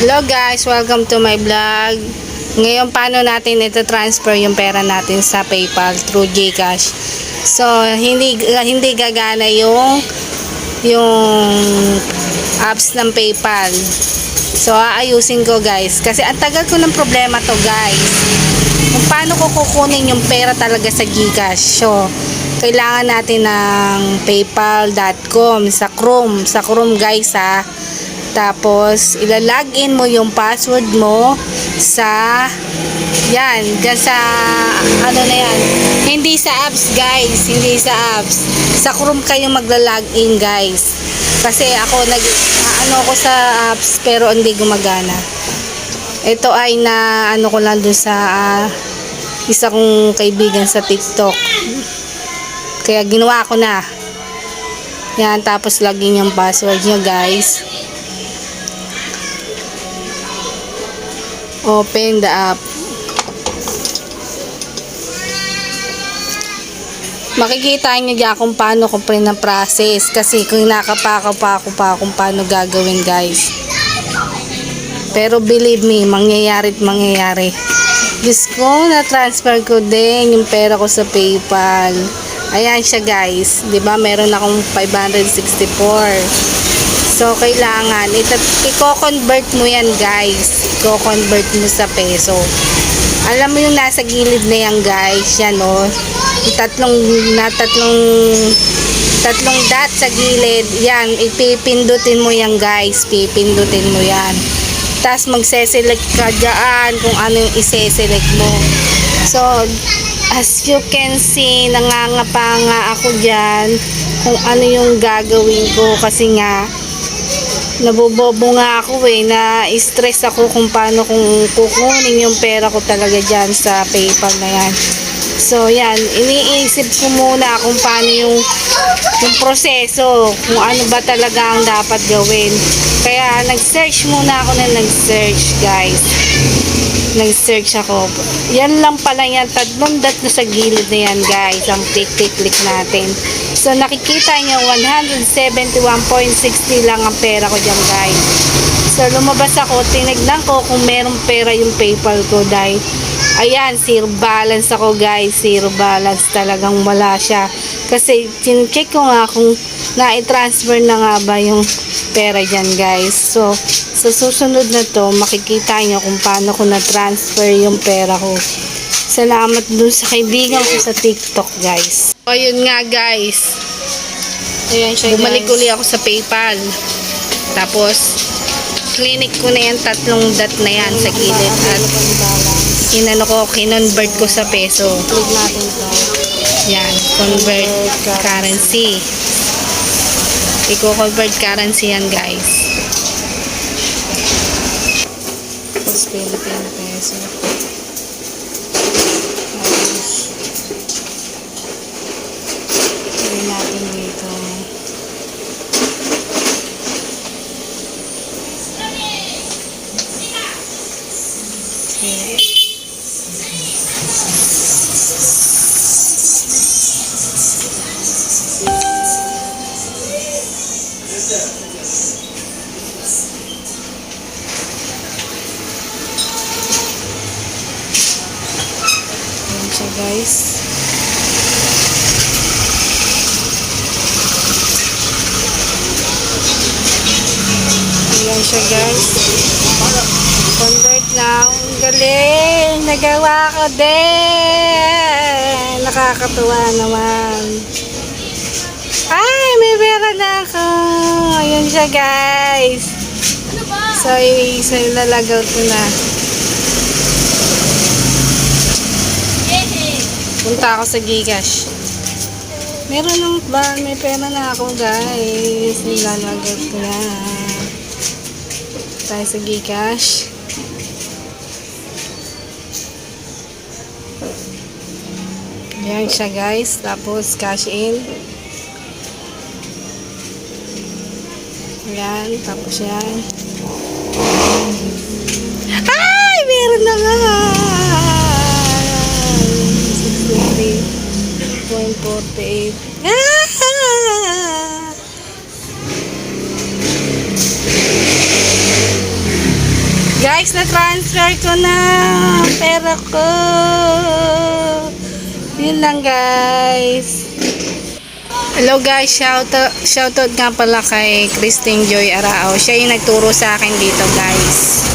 Hello guys, welcome to my vlog. Ngayon paano natin ito transfer yung pera natin sa PayPal through GCash. So hindi gagana yung apps ng PayPal. So aayusin ko guys kasi ang tagal ko ng problema to guys. Kung paano ko kukunin yung pera talaga sa GCash. So kailangan natin ng paypal.com sa Chrome guys ha. Tapos, ilalagin mo yung password mo sa, yan, dyan sa, ano na yan, hindi sa apps guys, hindi sa apps. Sa Chrome kayo maglalagin guys. Kasi ako, ano ko sa apps, pero hindi gumagana. Ito ay na, ano ko lang dun sa, isa kong kaibigan sa TikTok. Kaya ginawa ko na. Yan, tapos lagin yung password nyo guys. Open the app. Makikita nyo dyan kung paano ko process kasi kung nakapakaw pa ako kung paano gagawin guys. Pero believe me, mangyayari. Diyos ko, na-transfer ko din yung pera ko sa PayPal. Ayan siya guys. Diba meron akong 564. So, kailangan, i-convert mo yan guys. I-convert mo sa peso. Alam mo yung nasa gilid na yan guys. Yan o. Tatlong dot sa gilid. Yan, ipipindutin mo yan guys. Pipindutin mo yan. Tapos magse-select ka dyan kung ano yung ise-select mo. So, as you can see, nangangapa nga ako dyan kung ano yung gagawin ko kasi nga nabobobo nga ako na stress ako kung paano kung kukunin yung pera ko talaga dyan sa PayPal na yan. So yan, iniisip ko muna kung paano yung proseso, kung ano ba talaga ang dapat gawin. Kaya nag-search muna ako nag-search guys. Nag-search ako. Yan lang pala yan, tatlong dot na sa gilid na yan guys, ang click natin. So nakikita nyo 171.60 lang ang pera ko dyan guys. So lumabas ako, tinignan ko kung merong pera yung PayPal ko dahil ayan, zero balance ako guys, zero balance, talagang wala siya. Kasi check ko nga kung na-transfer na nga ba yung pera dyan guys. So sa susunod na to, makikita nyo kung paano ko na-transfer yung pera ko. Salamat dun sa kaibigan ko sa TikTok guys. O yun nga guys. Ayan siya, bumalik uli ako sa PayPal. Tapos clinic ko na yan, tatlong dot na yan sa gilid. At inano ko, kinonvert ko sa peso. Click natin to. Yan, convert currency. Iko-convert currency yan guys. Tapos Philippine peso. Gawin natin dito. Okay. Ayan siya guys. Ayan siya guys. Convert na. Ang galing. Nagawa ko din. Nakakatuwa naman. Ay, may pera na ako. Ayan siya guys. So, ilalagaw ko na. Punta ako sa GCash. Meron ng ba? May pera na ako guys. Ilalagaw ko na. Tayo sa GCash. Yan siya guys. Tapos cash in. Yan. Tapos yan. Ay! Meron na nga! 63.48. Guys, na-transfer ko na pera ko. Yun lang guys. Hello guys, shoutout nga pala kay Christine Joy Arao. Siya yung nagturo sa akin dito guys.